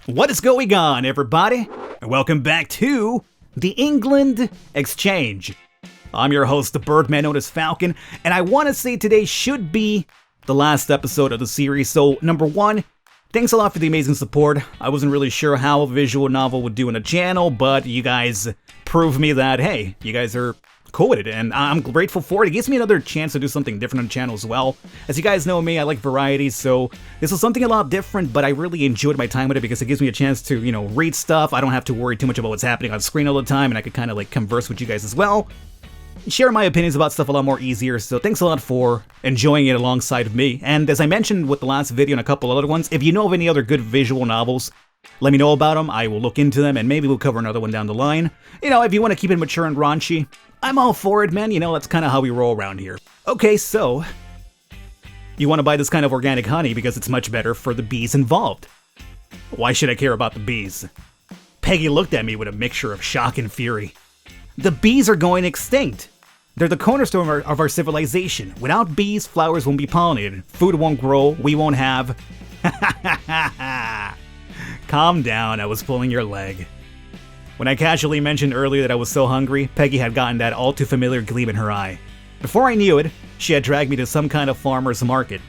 What is going on, everybody? And welcome back to the England Exchange. I'm your host, the Birdman known as Falcon, and I want to say today should be the last episode of the series. So, number one, thanks a lot for the amazing support. I wasn't really sure how a visual novel would do on a channel, but you guys proved me that, hey, you guys are cool with it, and I'm grateful for it. It gives me another chance to do something different on the channel as well. As you guys know me, I like variety, so this was something a lot different, but I really enjoyed my time with it because it gives me a chance to, read stuff. I don't have to worry too much about what's happening on screen all the time, and I could kind of like converse with you guys as well. Share my opinions about stuff a lot more easier, so thanks a lot for enjoying it alongside of me. And as I mentioned with the last video and a couple other ones, if you know of any other good visual novels, let me know about them. I will look into them, and maybe we'll cover another one down the line. If you want to keep it mature and raunchy, I'm all for it, man. That's kind of how we roll around here. Okay, so you want to buy this kind of organic honey because it's much better for the bees involved. Why should I care about the bees? Peggy looked at me with a mixture of shock and fury. The bees are going extinct. They're the cornerstone of our civilization. Without bees, flowers won't be pollinated, food won't grow, we won't have... Calm down, I was pulling your leg. When I casually mentioned earlier that I was so hungry, Peggy had gotten that all too familiar gleam in her eye. Before I knew it, she had dragged me to some kind of farmer's market.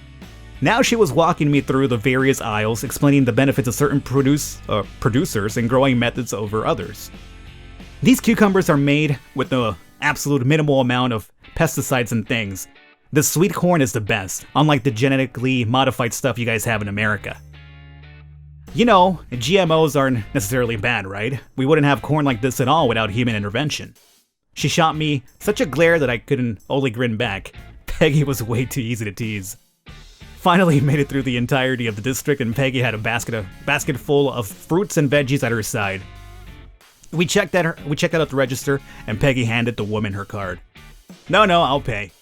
Now she was walking me through the various aisles, explaining the benefits of certain producers and growing methods over others. These cucumbers are made with the absolute minimal amount of pesticides and things. The sweet corn is the best, unlike the genetically modified stuff you guys have in America. GMOs aren't necessarily bad, right? We wouldn't have corn like this at all without human intervention. She shot me such a glare that I couldn't only grin back. Peggy was way too easy to tease. Finally made it through the entirety of the district, and Peggy had a basket full of fruits and veggies at her side. We checked out at the register, and Peggy handed the woman her card. No, I'll pay.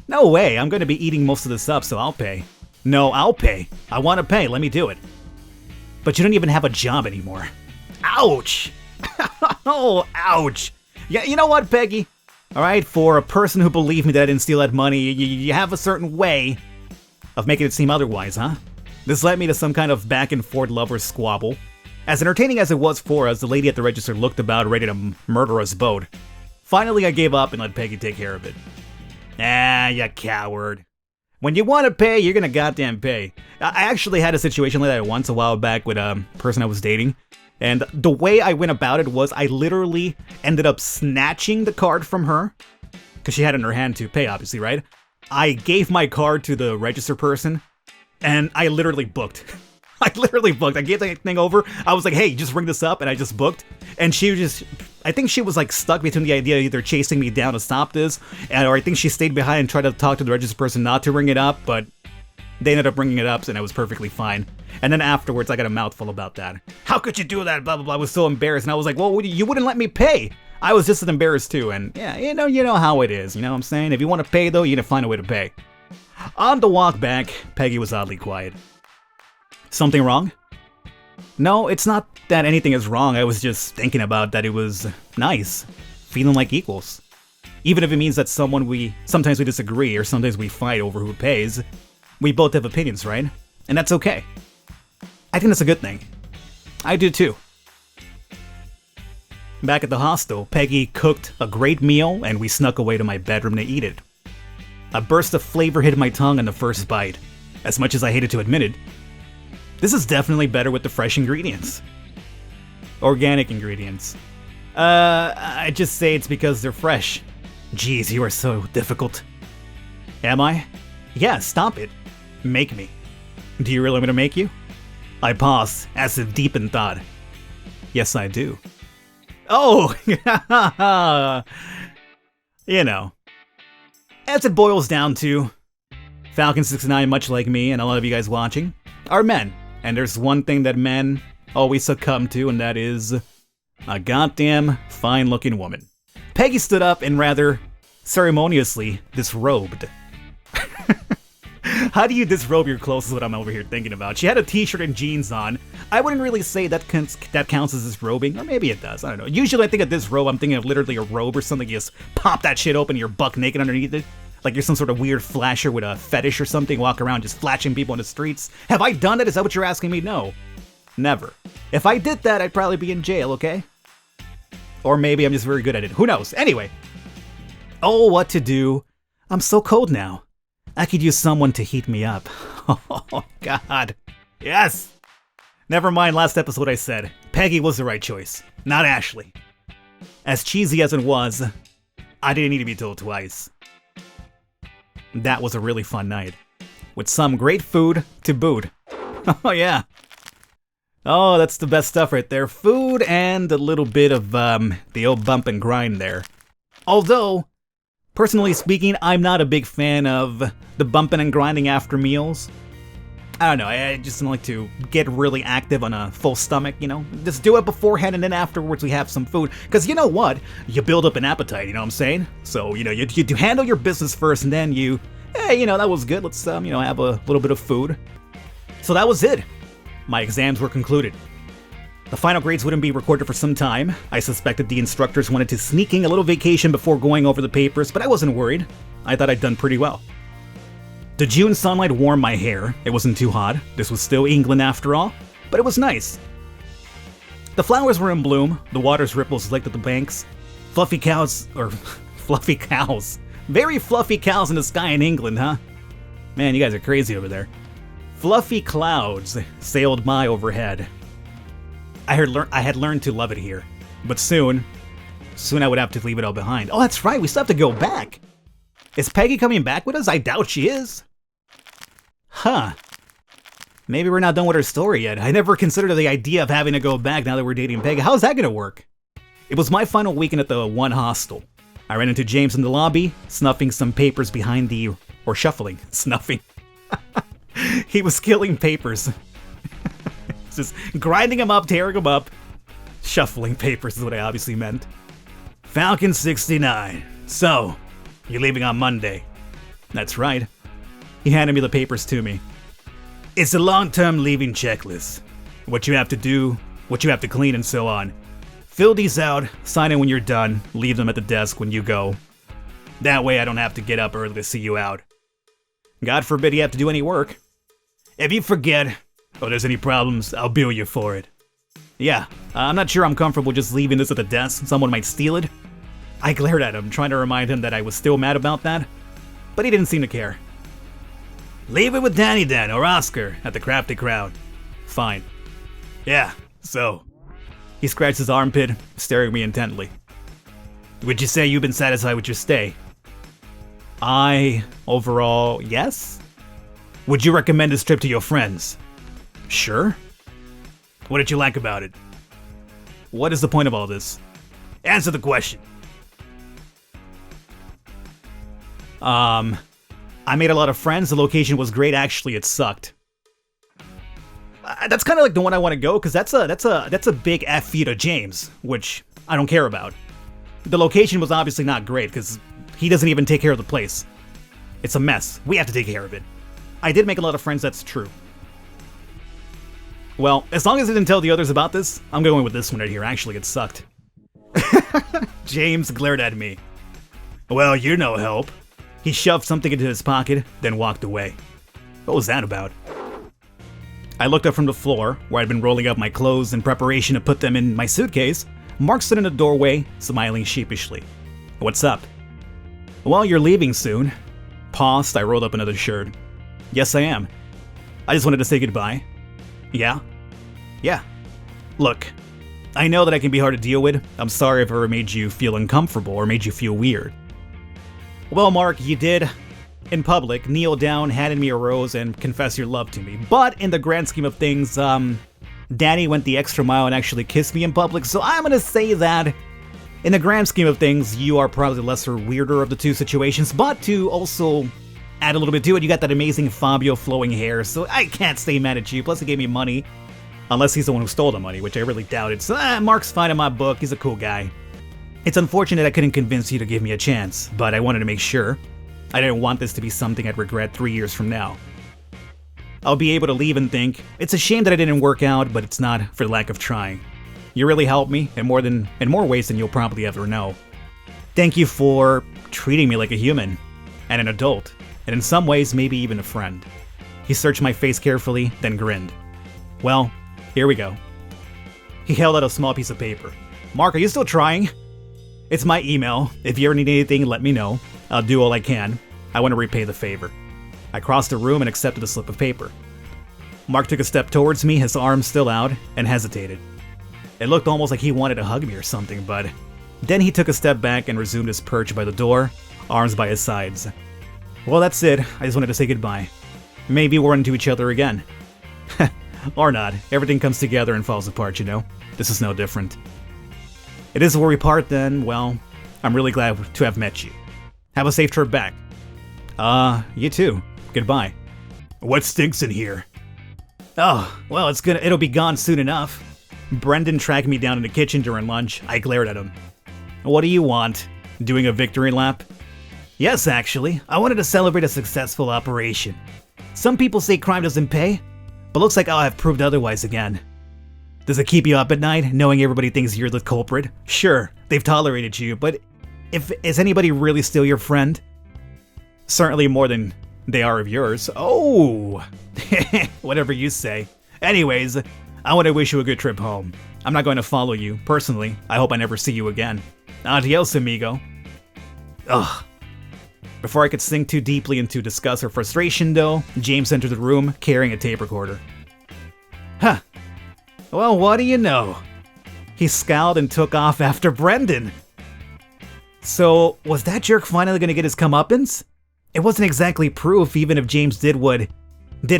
No way, I'm gonna be eating most of this up, so I'll pay. No, I'll pay. I want to pay, let me do it. But you don't even have a job anymore. Ouch! Oh, ouch! Yeah, you know what, Peggy? Alright, for a person who believed me that I didn't steal that money, you have a certain way of making it seem otherwise, huh? This led me to some kind of back and forth lover's squabble. As entertaining as it was for us, the lady at the register looked about ready to murder us both. Finally, I gave up and let Peggy take care of it. Ah, you coward. When you want to pay, you're gonna goddamn pay. I actually had a situation like that once a while back with a person I was dating, and the way I went about it was I literally ended up snatching the card from her, because she had it in her hand to pay, obviously, right? I gave my card to the register person, and I literally booked. I gave the thing over. I was like, hey, just ring this up, and I just booked. And I think she was like stuck between the idea of either chasing me down to stop this, or I think she stayed behind and tried to talk to the register person not to ring it up, but they ended up ringing it up, and I was perfectly fine. And then afterwards, I got a mouthful about that. How could you do that? Blah, blah, blah. I was so embarrassed, and I was like, well, you wouldn't let me pay. I was just as embarrassed too, and yeah, you know how it is, you know what I'm saying? If you want to pay, though, you gotta find a way to pay. On the walk back, Peggy was oddly quiet. Something wrong? No, it's not that anything is wrong. I was just thinking about that it was nice. Feeling like equals. Even if it means that sometimes we disagree or sometimes we fight over who pays, we both have opinions, right? And that's okay. I think that's a good thing. I do too. Back at the hostel, Peggy cooked a great meal and we snuck away to my bedroom to eat it. A burst of flavor hit my tongue on the first bite. As much as I hated to admit it, this is definitely better with the fresh ingredients. Organic ingredients. I just say it's because they're fresh. Jeez, you are so difficult. Am I? Yeah, stop it. Make me. Do you really want me to make you? I paused, as if deep in thought. Yes, I do. Oh! As it boils down to, Falcon69, much like me and a lot of you guys watching, are men. And there's one thing that men always succumb to, and that is a goddamn fine-looking woman. Peggy stood up and rather ceremoniously disrobed. How do you disrobe your clothes is what I'm over here thinking about. She had a t-shirt and jeans on. I wouldn't really say that counts as disrobing, or maybe it does, I don't know. Usually I think of disrobe, I'm thinking of literally a robe or something. You just pop that shit open, you're buck naked underneath it. Like you're some sort of weird flasher with a fetish or something, walk around just flashing people in the streets. Have I done that? Is that what you're asking me? No. Never. If I did that, I'd probably be in jail, okay? Or maybe I'm just very good at it. Who knows? Anyway. Oh, what to do? I'm so cold now. I could use someone to heat me up. Oh, God. Yes! Never mind last episode I said. Peggy was the right choice, not Ashley. As cheesy as it was, I didn't need to be told twice. That was a really fun night. With some great food to boot. Oh, yeah. Oh, that's the best stuff right there. Food and a little bit of, the old bump and grind there. Although, personally speaking, I'm not a big fan of the bumping and grinding after meals. I don't know, I just don't like to get really active on a full stomach, you know? Just do it beforehand and then afterwards we have some food. Because you know what? You build up an appetite, you know what I'm saying? So, you know, you handle your business first and then you, hey, you know, that was good, let's, you know, have a little bit of food. So that was it. My exams were concluded. The final grades wouldn't be recorded for some time. I suspected the instructors wanted to sneaking a little vacation before going over the papers, but I wasn't worried. I thought I'd done pretty well. The June sunlight warmed my hair. It wasn't too hot. This was still England after all, but it was nice. The flowers were in bloom. The water's ripples licked at the banks. Fluffy cows. Very fluffy cows in the sky in England, huh? Man, you guys are crazy over there. Fluffy clouds sailed by overhead. I had learned to love it here, but soon I would have to leave it all behind. Oh, that's right, we still have to go back. Is Peggy coming back with us? I doubt she is. Huh. Maybe we're not done with her story yet. I never considered the idea of having to go back now that we're dating Peggy. How's that gonna work? It was my final weekend at the one hostel. I ran into James in the lobby, snuffing some papers behind the... or shuffling. Snuffing. He was killing papers. Just grinding them up, tearing them up. Shuffling papers is what I obviously meant. Falcon 69. So, you're leaving on Monday. That's right. He handed me the papers to me. It's a long-term leaving checklist. What you have to do, what you have to clean, and so on. Fill these out, sign in when you're done, leave them at the desk when you go. That way I don't have to get up early to see you out. God forbid you have to do any work. If you forget, or there's any problems, I'll bill you for it. Yeah, I'm not sure I'm comfortable just leaving this at the desk. Someone might steal it. I glared at him, trying to remind him that I was still mad about that, but he didn't seem to care. Leave it with Danny then, or Oscar, at the Crafty Crowd. Fine. Yeah, so. He scratched his armpit, staring at me intently. Would you say you've been satisfied with your stay? Overall, yes? Would you recommend this trip to your friends? Sure. What did you like about it? What is the point of all this? Answer the question. I made a lot of friends. The location was great. Actually, it sucked. That's kind of like the one I want to go, because that's a big F you to James, which I don't care about. The location was obviously not great, because he doesn't even take care of the place. It's a mess. We have to take care of it. I did make a lot of friends, that's true. Well, as long as I didn't tell the others about this, I'm going with this one right here. Actually, it sucked. James glared at me. Well, you're no help. He shoved something into his pocket, then walked away. What was that about? I looked up from the floor, where I'd been rolling up my clothes in preparation to put them in my suitcase. Mark stood in the doorway, smiling sheepishly. What's up? Well, you're leaving soon. Paused, I rolled up another shirt. Yes, I am. I just wanted to say goodbye. Yeah? Yeah. Look, I know that I can be hard to deal with. I'm sorry if I ever made you feel uncomfortable or made you feel weird. Well, Mark, you did, in public, kneel down, handed me a rose, and confess your love to me. But in the grand scheme of things, Danny went the extra mile and actually kissed me in public, so I'm gonna say that in the grand scheme of things, you are probably the lesser weirder of the two situations, but to also add a little bit to it, you got that amazing Fabio flowing hair, so I can't stay mad at you. Plus, he gave me money. Unless he's the one who stole the money, which I really doubted. So, Mark's fine in my book. He's a cool guy. It's unfortunate I couldn't convince you to give me a chance, but I wanted to make sure. I didn't want this to be something I'd regret 3 years from now. I'll be able to leave and think, it's a shame that I didn't work out, but it's not for lack of trying. You really helped me in more ways than you'll probably ever know. Thank you for treating me like a human, and an adult, and in some ways maybe even a friend. He searched my face carefully, then grinned. Well, Here we go. He held out a small piece of paper. Mark, are you still trying? It's my email. If you ever need anything, let me know. I'll do all I can. I want to repay the favor. I crossed the room and accepted the slip of paper. Mark took a step towards me, his arms still out, and hesitated. It looked almost like he wanted to hug me or something, but then he took a step back and resumed his perch by the door, arms by his sides. Well, that's it. I just wanted to say goodbye. Maybe we'll run into each other again. Or not. Everything comes together and falls apart, you know? This is no different. It is where we part then. Well, I'm really glad to have met you. Have a safe trip back. You too. Goodbye. What stinks in here? Oh, well, it'll be gone soon enough. Brendon tracked me down in the kitchen during lunch. I glared at him. What do you want? Doing a victory lap? Yes, actually. I wanted to celebrate a successful operation. Some people say crime doesn't pay, but looks like I'll have proved otherwise again. Does it keep you up at night, knowing everybody thinks you're the culprit? Sure, they've tolerated you, but is anybody really still your friend? Certainly more than they are of yours. Oh! Whatever you say. Anyways, I want to wish you a good trip home. I'm not going to follow you. Personally, I hope I never see you again. Adios, amigo. Ugh. Before I could sink too deeply into disgust or frustration, though, James entered the room carrying a tape recorder. Huh. Well, what do you know? He scowled and took off after Brendon. So, was that jerk finally going to get his comeuppance? It wasn't exactly proof, even if James did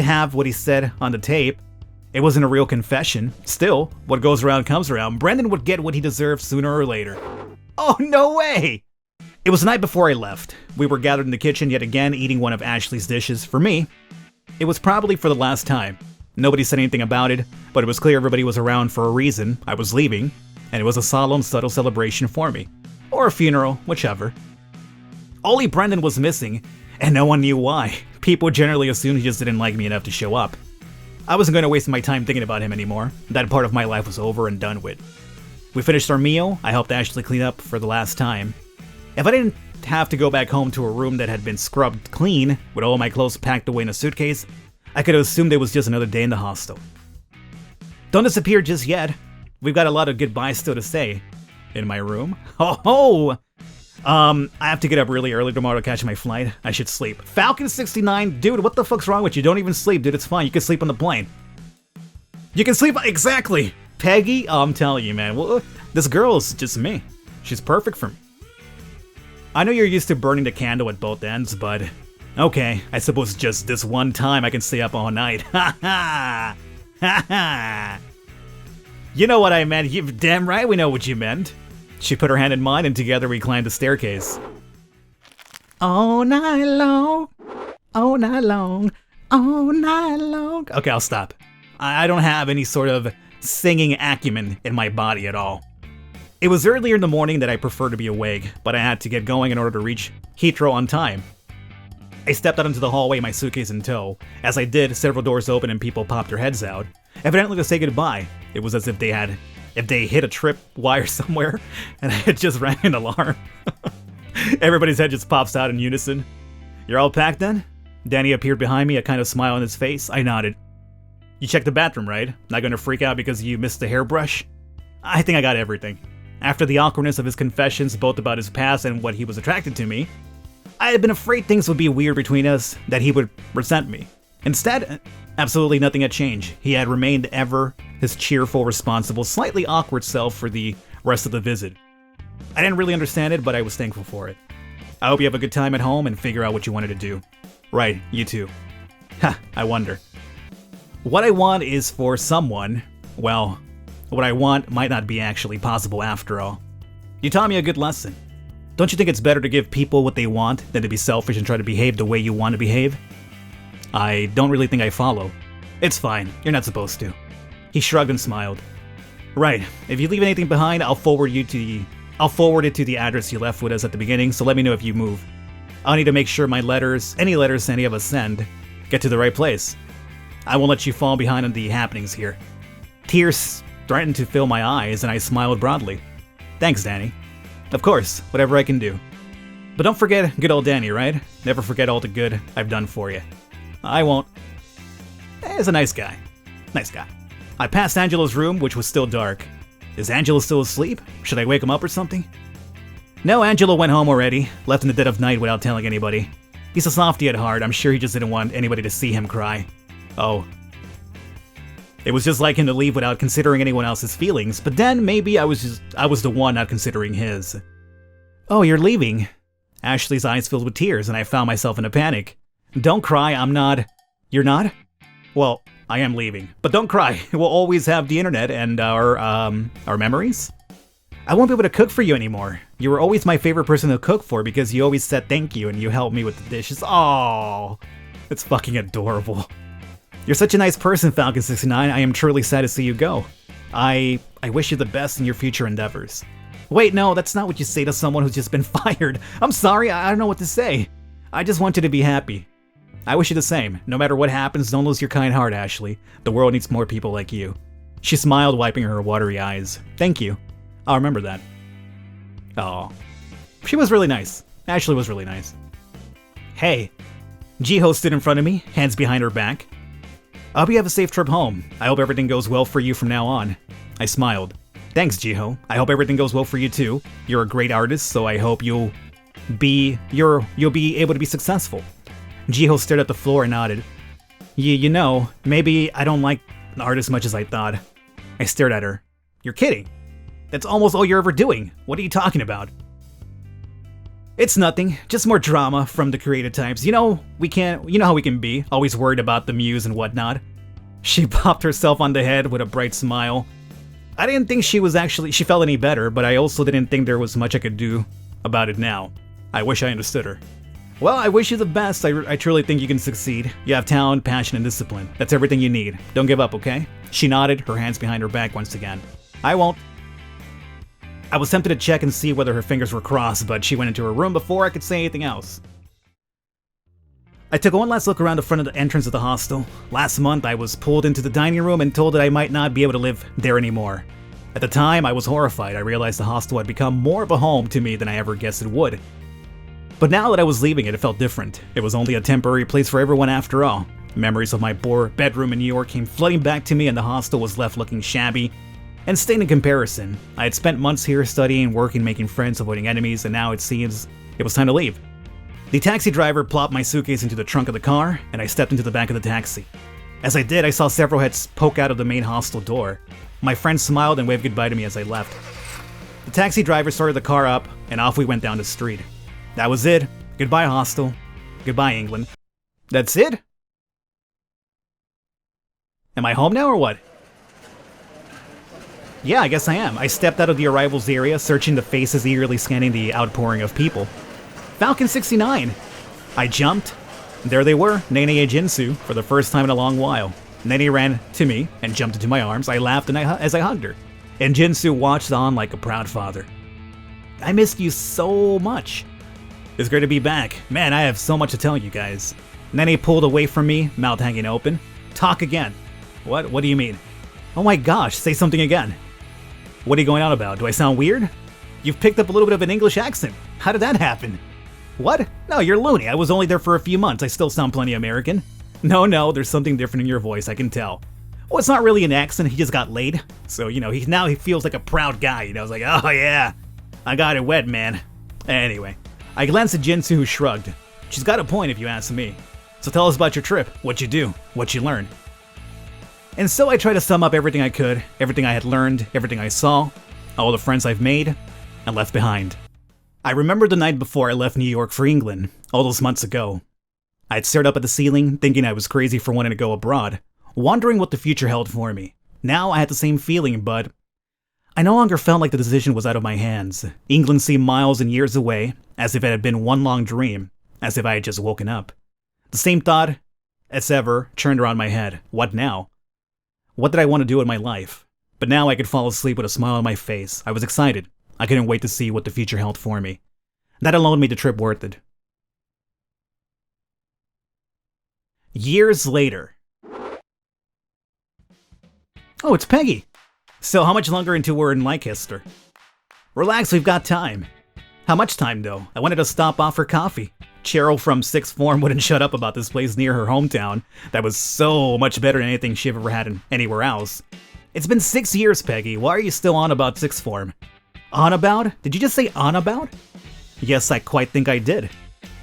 have what he said on the tape. It wasn't a real confession. Still, what goes around comes around. Brendon would get what he deserved sooner or later. Oh, no way! It was the night before I left. We were gathered in the kitchen yet again, eating one of Ashley's dishes. For me, it was probably for the last time. Nobody said anything about it, but it was clear everybody was around for a reason. I was leaving, and it was a solemn, subtle celebration for me. Or a funeral, whichever. Only Brendon was missing, and no one knew why. People generally assumed he just didn't like me enough to show up. I wasn't going to waste my time thinking about him anymore. That part of my life was over and done with. We finished our meal. I helped Ashley clean up for the last time. If I didn't have to go back home to a room that had been scrubbed clean, with all my clothes packed away in a suitcase, I could have assumed it was just another day in the hostel. Don't disappear just yet. We've got a lot of goodbyes still to say. In my room? Oh! I have to get up really early tomorrow to catch my flight. I should sleep. Falcon 69? Dude, what the fuck's wrong with you? Don't even sleep, dude. It's fine. You can sleep on the plane. You can sleep... Exactly! Peggy? Oh, I'm telling you, man. Well, this girl is just me. She's perfect for me. I know you're used to burning the candle at both ends, but... Okay, I suppose just this one time I can stay up all night. Ha ha! Ha ha! You know what I meant. You damn right we know what you meant. She put her hand in mine and together we climbed the staircase. All night long, all night long, all night long. Okay, I'll stop. I don't have any sort of singing acumen in my body at all. It was earlier in the morning that I preferred to be awake, but I had to get going in order to reach Heathrow on time. I stepped out into the hallway, my suitcase in tow. As I did, several doors opened and people popped their heads out, evidently to say goodbye. It was as if they hit a trip wire somewhere, and I had just rang an alarm. Everybody's head just pops out in unison. You're all packed then? Danny appeared behind me, a kind of smile on his face. I nodded. You checked the bathroom, right? Not gonna freak out because you missed the hairbrush? I think I got everything. After the awkwardness of his confessions, both about his past and what he was attracted to me, I had been afraid things would be weird between us, that he would resent me. Instead, absolutely nothing had changed. He had remained ever his cheerful, responsible, slightly awkward self for the rest of the visit. I didn't really understand it, but I was thankful for it. I hope you have a good time at home and figure out what you wanted to do. Right, you too. Ha, I wonder. What I want is for someone, well, what I want might not be actually possible after all. You taught me a good lesson. Don't you think it's better to give people what they want than to be selfish and try to behave the way you want to behave? I don't really think I follow. It's fine, you're not supposed to. He shrugged and smiled. Right, if you leave anything behind, I'll forward it to the address you left with us at the beginning, so let me know if you move. I'll need to make sure my letters, any letters any of us send, get to the right place. I won't let you fall behind on the happenings here. Tears threatened to fill my eyes, and I smiled broadly. Thanks, Danny. Of course, whatever I can do. But don't forget good old Danny, right? Never forget all the good I've done for you. I won't. He's a nice guy. Nice guy. I passed Angela's room, which was still dark. Is Angela still asleep? Should I wake him up or something? No, Angela went home already, left in the dead of night without telling anybody. He's a softie at heart, I'm sure he just didn't want anybody to see him cry. Oh. It was just like him to leave without considering anyone else's feelings, but then maybe I was the one not considering his. Oh, you're leaving. Ashley's eyes filled with tears, and I found myself in a panic. Don't cry, I'm not. You're not? Well, I am leaving, but don't cry. We'll always have the internet and our memories. I won't be able to cook for you anymore. You were always my favorite person to cook for because you always said thank you and you helped me with the dishes. Oh, it's fucking adorable. You're such a nice person, Falcon 69. I am truly sad to see you go. I wish you the best in your future endeavors. Wait, no, that's not what you say to someone who's just been fired. I'm sorry, I don't know what to say. I just want you to be happy. I wish you the same. No matter what happens, don't lose your kind heart, Ashley. The world needs more people like you. She smiled, wiping her watery eyes. Thank you. I'll remember that. Oh, she was really nice. Ashley was really nice. Hey. Jiho stood in front of me, hands behind her back. I hope you have a safe trip home. I hope everything goes well for you from now on. I smiled. Thanks, Jiho. I hope everything goes well for you too. You're a great artist, so I hope you'll be able to be successful. Jiho stared at the floor and nodded. You know, maybe I don't like art as much as I thought. I stared at her. You're kidding. That's almost all you're ever doing. What are you talking about? It's nothing. Just more drama from the creative types. You know how we can be, always worried about the muse and whatnot. She popped herself on the head with a bright smile. I didn't think she felt any better, but I also didn't think there was much I could do about it now. I wish I understood her. Well, I wish you the best. I truly think you can succeed. You have talent, passion, and discipline. That's everything you need. Don't give up, okay? She nodded, her hands behind her back once again. I won't. I was tempted to check and see whether her fingers were crossed, but she went into her room before I could say anything else. I took one last look around the front of the entrance of the hostel. Last month, I was pulled into the dining room and told that I might not be able to live there anymore. At the time, I was horrified. I realized the hostel had become more of a home to me than I ever guessed it would. But now that I was leaving it felt different. It was only a temporary place for everyone after all. Memories of my poor bedroom in New York came flooding back to me, and the hostel was left looking shabby and stained in comparison. I had spent months here studying, working, making friends, avoiding enemies, and now it seems it was time to leave. The taxi driver plopped my suitcase into the trunk of the car, and I stepped into the back of the taxi. As I did, I saw several heads poke out of the main hostel door. My friend smiled and waved goodbye to me as I left. The taxi driver started the car up, and off we went down the street. That was it. Goodbye, hostel. Goodbye, England. That's it? Am I home now or what? Yeah, I guess I am. I stepped out of the arrivals area, searching the faces, eagerly scanning the outpouring of people. Falcon 69! I jumped. There they were, Nene and Jinsu, for the first time in a long while. Nene ran to me and jumped into my arms. I laughed as I hugged her. And Jinsu watched on like a proud father. I missed you so much. It's great to be back. Man, I have so much to tell you guys. Nene pulled away from me, mouth hanging open. Talk again. What? What do you mean? Oh my gosh, say something again. What are you going on about? Do I sound weird? You've picked up a little bit of an English accent. How did that happen? What? No, you're loony. I was only there for a few months. I still sound plenty American. No, there's something different in your voice, I can tell. Well, it's not really an accent, he just got laid. So, now he feels like a proud guy, It's like, oh yeah, I got it wet, man. Anyway, I glanced at Jinsu, who shrugged. She's got a point if you ask me. So tell us about your trip, what you do, what you learn. And so I tried to sum up everything I could, everything I had learned, everything I saw, all the friends I've made and left behind. I remembered the night before I left New York for England, all those months ago. I had stared up at the ceiling, thinking I was crazy for wanting to go abroad, wondering what the future held for me. Now I had the same feeling, but I no longer felt like the decision was out of my hands. England seemed miles and years away, as if it had been one long dream, as if I had just woken up. The same thought as ever churned around my head. What now? What did I want to do in my life? But now I could fall asleep with a smile on my face. I was excited. I couldn't wait to see what the future held for me. That alone made the trip worth it. Years later. Oh, it's Peggy. So how much longer until we're in Leicester? Relax, we've got time. How much time though? I wanted to stop off for coffee. Cheryl from sixth form wouldn't shut up about this place near her hometown that was so much better than anything she ever had anywhere else. It's been 6 years, Peggy. Why are you still on about sixth form? On about? Did you just say on about? Yes, I quite think I did.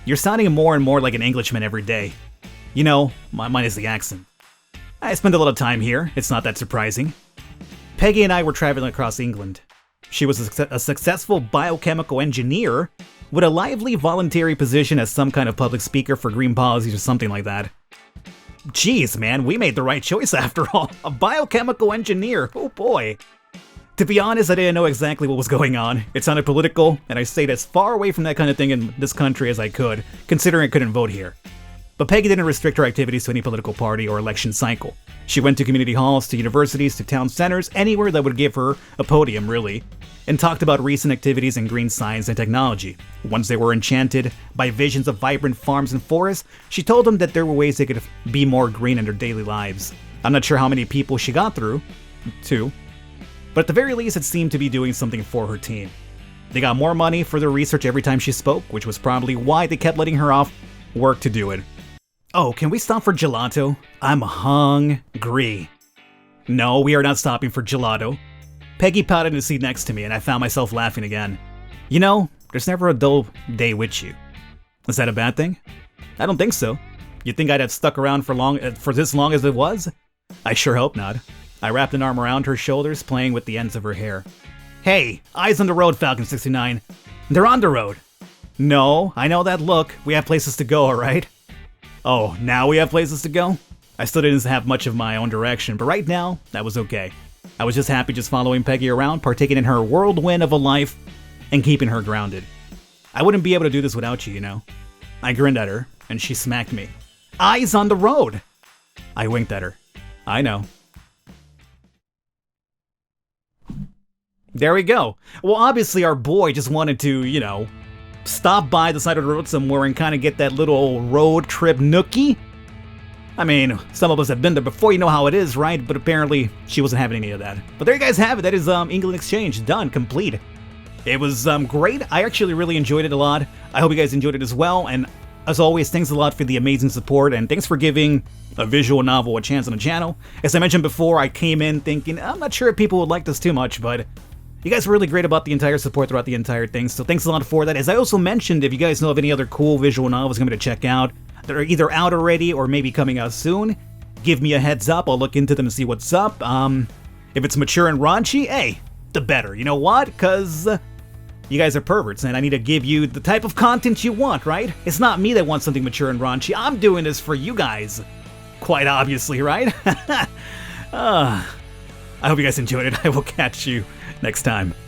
You're sounding more and more like an Englishman every day. You know, mine is the accent. I spend a lot of time here. It's not that surprising. Peggy and I were traveling across England. She was a successful biochemical engineer with a lively voluntary position as some kind of public speaker for green policies or something like that. Jeez, man, we made the right choice after all. A biochemical engineer, oh boy. To be honest, I didn't know exactly what was going on. It sounded political, and I stayed as far away from that kind of thing in this country as I could, considering I couldn't vote here. But Peggy didn't restrict her activities to any political party or election cycle. She went to community halls, to universities, to town centers, anywhere that would give her a podium, really, and talked about recent activities in green science and technology. Once they were enchanted by visions of vibrant farms and forests, she told them that there were ways they could be more green in their daily lives. I'm not sure how many people she got through to, but at the very least it seemed to be doing something for her team. They got more money for their research every time she spoke, which was probably why they kept letting her off work to do it. Oh, can we stop for gelato? I'm hungry. No, we are not stopping for gelato. Peggy pouted in the seat next to me, and I found myself laughing again. You know, there's never a dull day with you. Is that a bad thing? I don't think so. You think I'd have stuck around for this long as it was? I sure hope not. I wrapped an arm around her shoulders, playing with the ends of her hair. Hey, eyes on the road, Falcon 69. They're on the road. No, I know that look. We have places to go, alright? Oh, now we have places to go? I still didn't have much of my own direction, but right now, that was okay. I was just happy just following Peggy around, partaking in her whirlwind of a life, and keeping her grounded. I wouldn't be able to do this without you, you know? I grinned at her, and she smacked me. Eyes on the road! I winked at her. I know. There we go. Well, obviously our boy just wanted to, you know, stop by the side of the road somewhere and kind of get that little road trip nookie. I mean, some of us have been there before, you know how it is, right? But apparently, she wasn't having any of that. But there you guys have it. That is England Exchange. Done. Complete. It was great. I actually really enjoyed it a lot. I hope you guys enjoyed it as well. And as always, thanks a lot for the amazing support. And thanks for giving a visual novel a chance on the channel. As I mentioned before, I came in thinking, I'm not sure if people would like this too much, but you guys were really great about the entire support throughout the entire thing. So thanks a lot for that. As I also mentioned, if you guys know of any other cool visual novels I'm going to check out, that are either out already or maybe coming out soon, give me a heads up. I'll look into them and see what's up. If it's mature and raunchy, hey, the better. You know what? Because you guys are perverts, and I need to give you the type of content you want, right? It's not me that wants something mature and raunchy. I'm doing this for you guys. Quite obviously, right? I hope you guys enjoyed it. I will catch you next time.